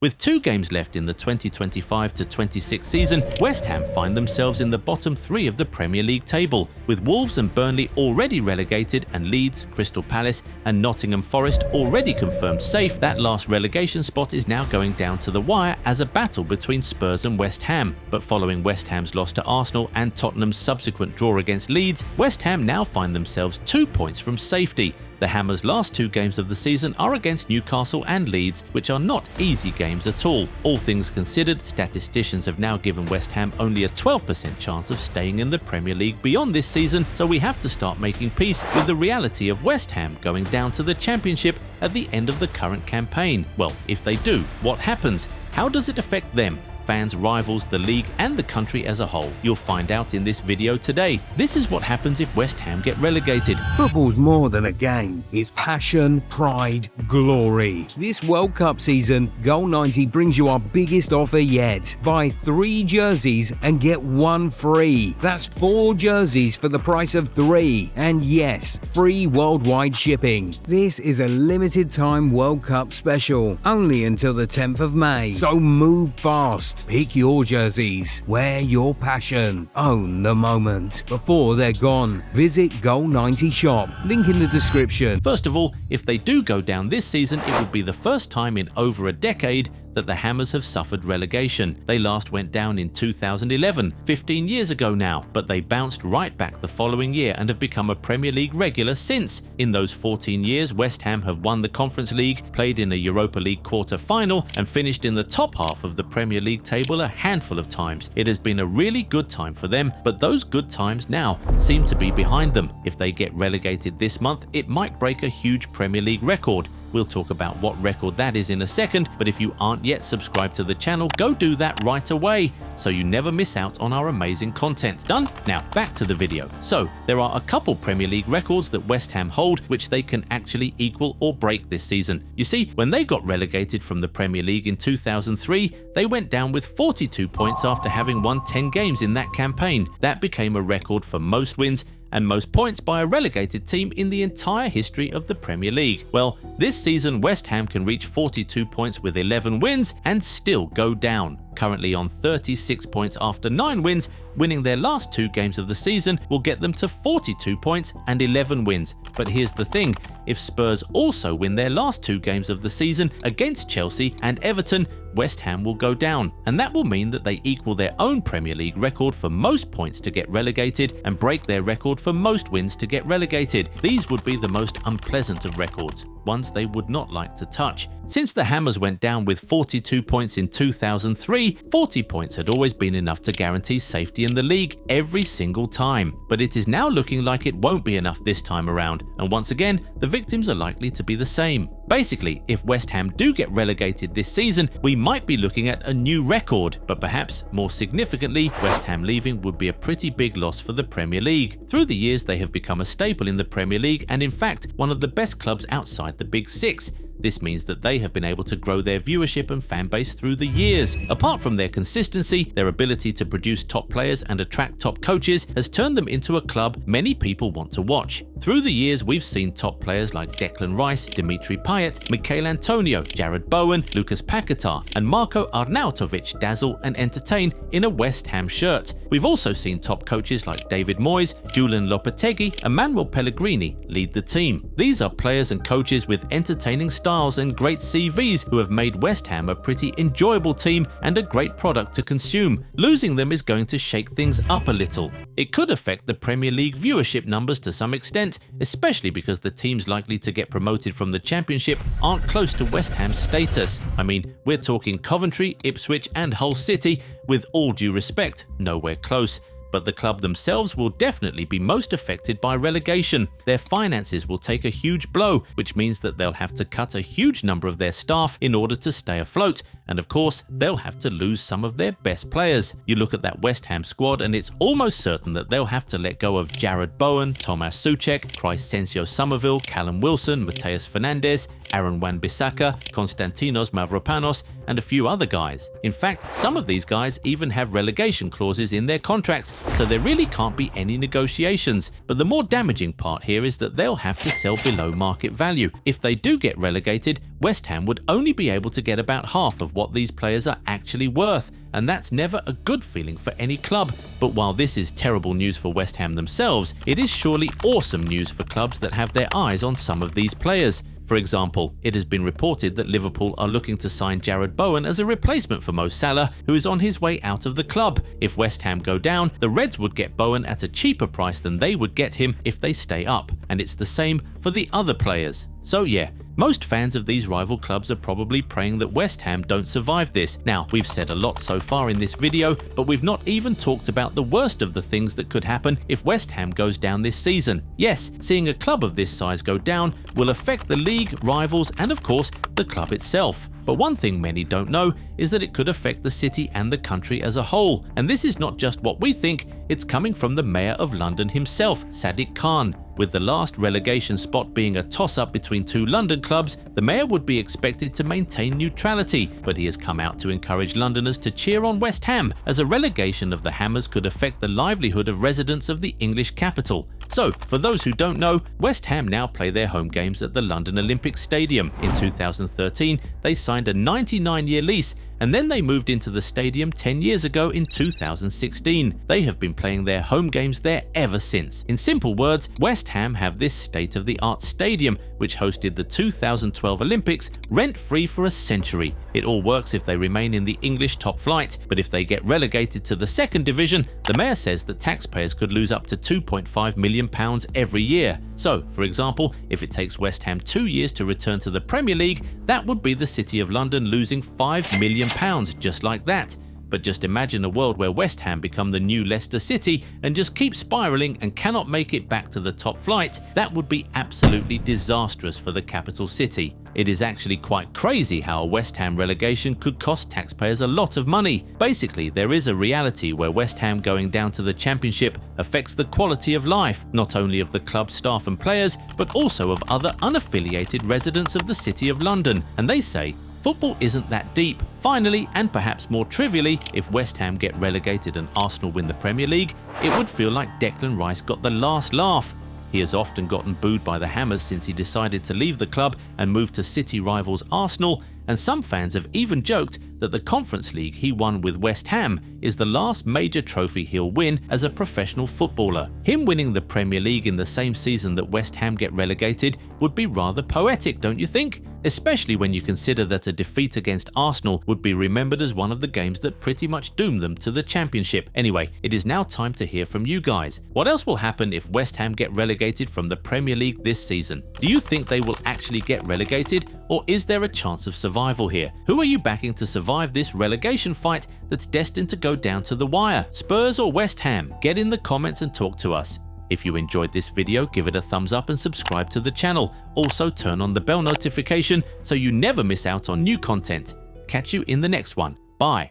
With 2 games left in the 2025-26 season, West Ham find themselves in the bottom 3 of the Premier League table, with Wolves and Burnley already relegated and Leeds, Crystal Palace and Nottingham Forest already confirmed safe. That last relegation spot is now going down to the wire as a battle between Spurs and West Ham. But following West Ham's loss to Arsenal and Tottenham's subsequent draw against Leeds, West Ham now find themselves 2 points from safety. The Hammers' last 2 games of the season are against Newcastle and Leeds, which are not easy games at all. All things considered, statisticians have now given West Ham only a 12% chance of staying in the Premier League beyond this season, so we have to start making peace with the reality of West Ham going down to the Championship at the end of the current campaign. Well, if they do, what happens? How does it affect them? Fans, rivals, the league and the country as a whole? You'll find out in this video today. This is what happens if West Ham get relegated. Football's more than a game. It's passion, pride, glory. This World Cup season, Goal 90 brings you our biggest offer yet. Buy 3 jerseys and get 1 free. That's 4 jerseys for the price of 3. And yes, free worldwide shipping. This is a limited time World Cup special, only until the 10th of May. So move fast. Pick your jerseys, wear your passion, own the moment before they're gone. Visit Goal 90 Shop, link in the description. First of all, if they do go down this season, it would be the first time in over a decade that the Hammers have suffered relegation. They last went down in 2011, 15 years ago now, but they bounced right back the following year and have become a Premier League regular since. In those 14 years, West Ham have won the Conference League, played in a Europa League quarter-final and finished in the top half of the Premier League table a handful of times. It has been a really good time for them, but those good times now seem to be behind them. If they get relegated this month, it might break a huge Premier League record. We'll talk about what record that is in a second, but if you aren't yet subscribed to the channel, go do that right away so you never miss out on our amazing content. Done? Now back to the video. So there are a couple Premier League records that West Ham hold which they can actually equal or break this season. You see, when they got relegated from the Premier League in 2003, they went down with 42 points after having won 10 games in that campaign. That became a record for most wins and most points by a relegated team in the entire history of the Premier League. Well, this season West Ham can reach 42 points with 11 wins and still go down. Currently on 36 points after 9 wins, winning their last 2 games of the season will get them to 42 points and 11 wins. But here's the thing, if Spurs also win their last 2 games of the season against Chelsea and Everton, West Ham will go down, and that will mean that they equal their own Premier League record for most points to get relegated and break their record for most wins to get relegated. These would be the most unpleasant of records, ones they would not like to touch. Since the Hammers went down with 42 points in 2003, 40 points had always been enough to guarantee safety in the league every single time. But it is now looking like it won't be enough this time around, and once again, the victims are likely to be the same. Basically, if West Ham do get relegated this season, we might be looking at a new record, but perhaps more significantly, West Ham leaving would be a pretty big loss for the Premier League. Through the years, they have become a staple in the Premier League and in fact, one of the best clubs outside the Big Six. This means that they have been able to grow their viewership and fan base through the years. Apart from their consistency, their ability to produce top players and attract top coaches has turned them into a club many people want to watch. Through the years, we've seen top players like Declan Rice, Dimitri Payet, Mikel Antonio, Jared Bowen, Lucas Paquetá and Marko Arnautovic dazzle and entertain in a West Ham shirt. We've also seen top coaches like David Moyes, Julian Lopetegui and Manuel Pellegrini lead the team. These are players and coaches with entertaining styles and great CVs who have made West Ham a pretty enjoyable team and a great product to consume. Losing them is going to shake things up a little. It could affect the Premier League viewership numbers to some extent, especially because the teams likely to get promoted from the Championship aren't close to West Ham's status. I mean, we're talking Coventry, Ipswich and Hull City, with all due respect, nowhere close. But the club themselves will definitely be most affected by relegation. Their finances will take a huge blow, which means that they'll have to cut a huge number of their staff in order to stay afloat, and of course, they'll have to lose some of their best players. You look at that West Ham squad and it's almost certain that they'll have to let go of Jared Bowen, Tomas Souček, Crescencio Somerville, Callum Wilson, Mateus Fernandes, Aaron Wan-Bissaka, Konstantinos Mavropanos, and a few other guys. In fact, some of these guys even have relegation clauses in their contracts, so there really can't be any negotiations. But the more damaging part here is that they'll have to sell below market value. If they do get relegated, West Ham would only be able to get about half of what these players are actually worth, and that's never a good feeling for any club. But while this is terrible news for West Ham themselves, it is surely awesome news for clubs that have their eyes on some of these players. For example, it has been reported that Liverpool are looking to sign Jarrod Bowen as a replacement for Mo Salah, who is on his way out of the club. If West Ham go down, the Reds would get Bowen at a cheaper price than they would get him if they stay up, and it's the same for the other players. So yeah, most fans of these rival clubs are probably praying that West Ham don't survive this. Now, we've said a lot so far in this video, but we've not even talked about the worst of the things that could happen if West Ham goes down this season. Yes, seeing a club of this size go down will affect the league, rivals, and of course, the club itself. But one thing many don't know is that it could affect the city and the country as a whole. And this is not just what we think, it's coming from the Mayor of London himself, Sadiq Khan. With the last relegation spot being a toss-up between two London clubs, the Mayor would be expected to maintain neutrality, but he has come out to encourage Londoners to cheer on West Ham, as a relegation of the Hammers could affect the livelihood of residents of the English capital. So, for those who don't know, West Ham now play their home games at the London Olympic Stadium. In 2013, they signed a 99-year lease, and then they moved into the stadium 10 years ago in 2016. They have been playing their home games there ever since. In simple words, West Ham have this state-of-the-art stadium, which hosted the 2012 Olympics, rent-free for a century. It all works if they remain in the English top flight, but if they get relegated to the second division, the Mayor says that taxpayers could lose up to £2.5 million every year. So, for example, if it takes West Ham 2 years to return to the Premier League, that would be the City of London losing £5 million just like that. But just imagine a world where West Ham become the new Leicester City and just keep spiraling and cannot make it back to the top flight. That would be absolutely disastrous for the capital city. It is actually quite crazy how a West Ham relegation could cost taxpayers a lot of money. Basically, there is a reality where West Ham going down to the Championship affects the quality of life, not only of the club staff and players, but also of other unaffiliated residents of the City of London. And they say, football isn't that deep. Finally, and perhaps more trivially, if West Ham get relegated and Arsenal win the Premier League, it would feel like Declan Rice got the last laugh. He has often gotten booed by the Hammers since he decided to leave the club and move to city rivals Arsenal, and some fans have even joked that the Conference League he won with West Ham is the last major trophy he'll win as a professional footballer. Him winning the Premier League in the same season that West Ham get relegated would be rather poetic, don't you think? Especially when you consider that a defeat against Arsenal would be remembered as one of the games that pretty much doomed them to the Championship. Anyway, it is now time to hear from you guys. What else will happen if West Ham get relegated from the Premier League this season? Do you think they will actually get relegated, or is there a chance of survival here? Who are you backing to survive this relegation fight that's destined to go down to the wire? Spurs or West Ham? Get in the comments and talk to us. If you enjoyed this video, give it a thumbs up and subscribe to the channel. Also turn on the bell notification so you never miss out on new content. Catch you in the next one. Bye.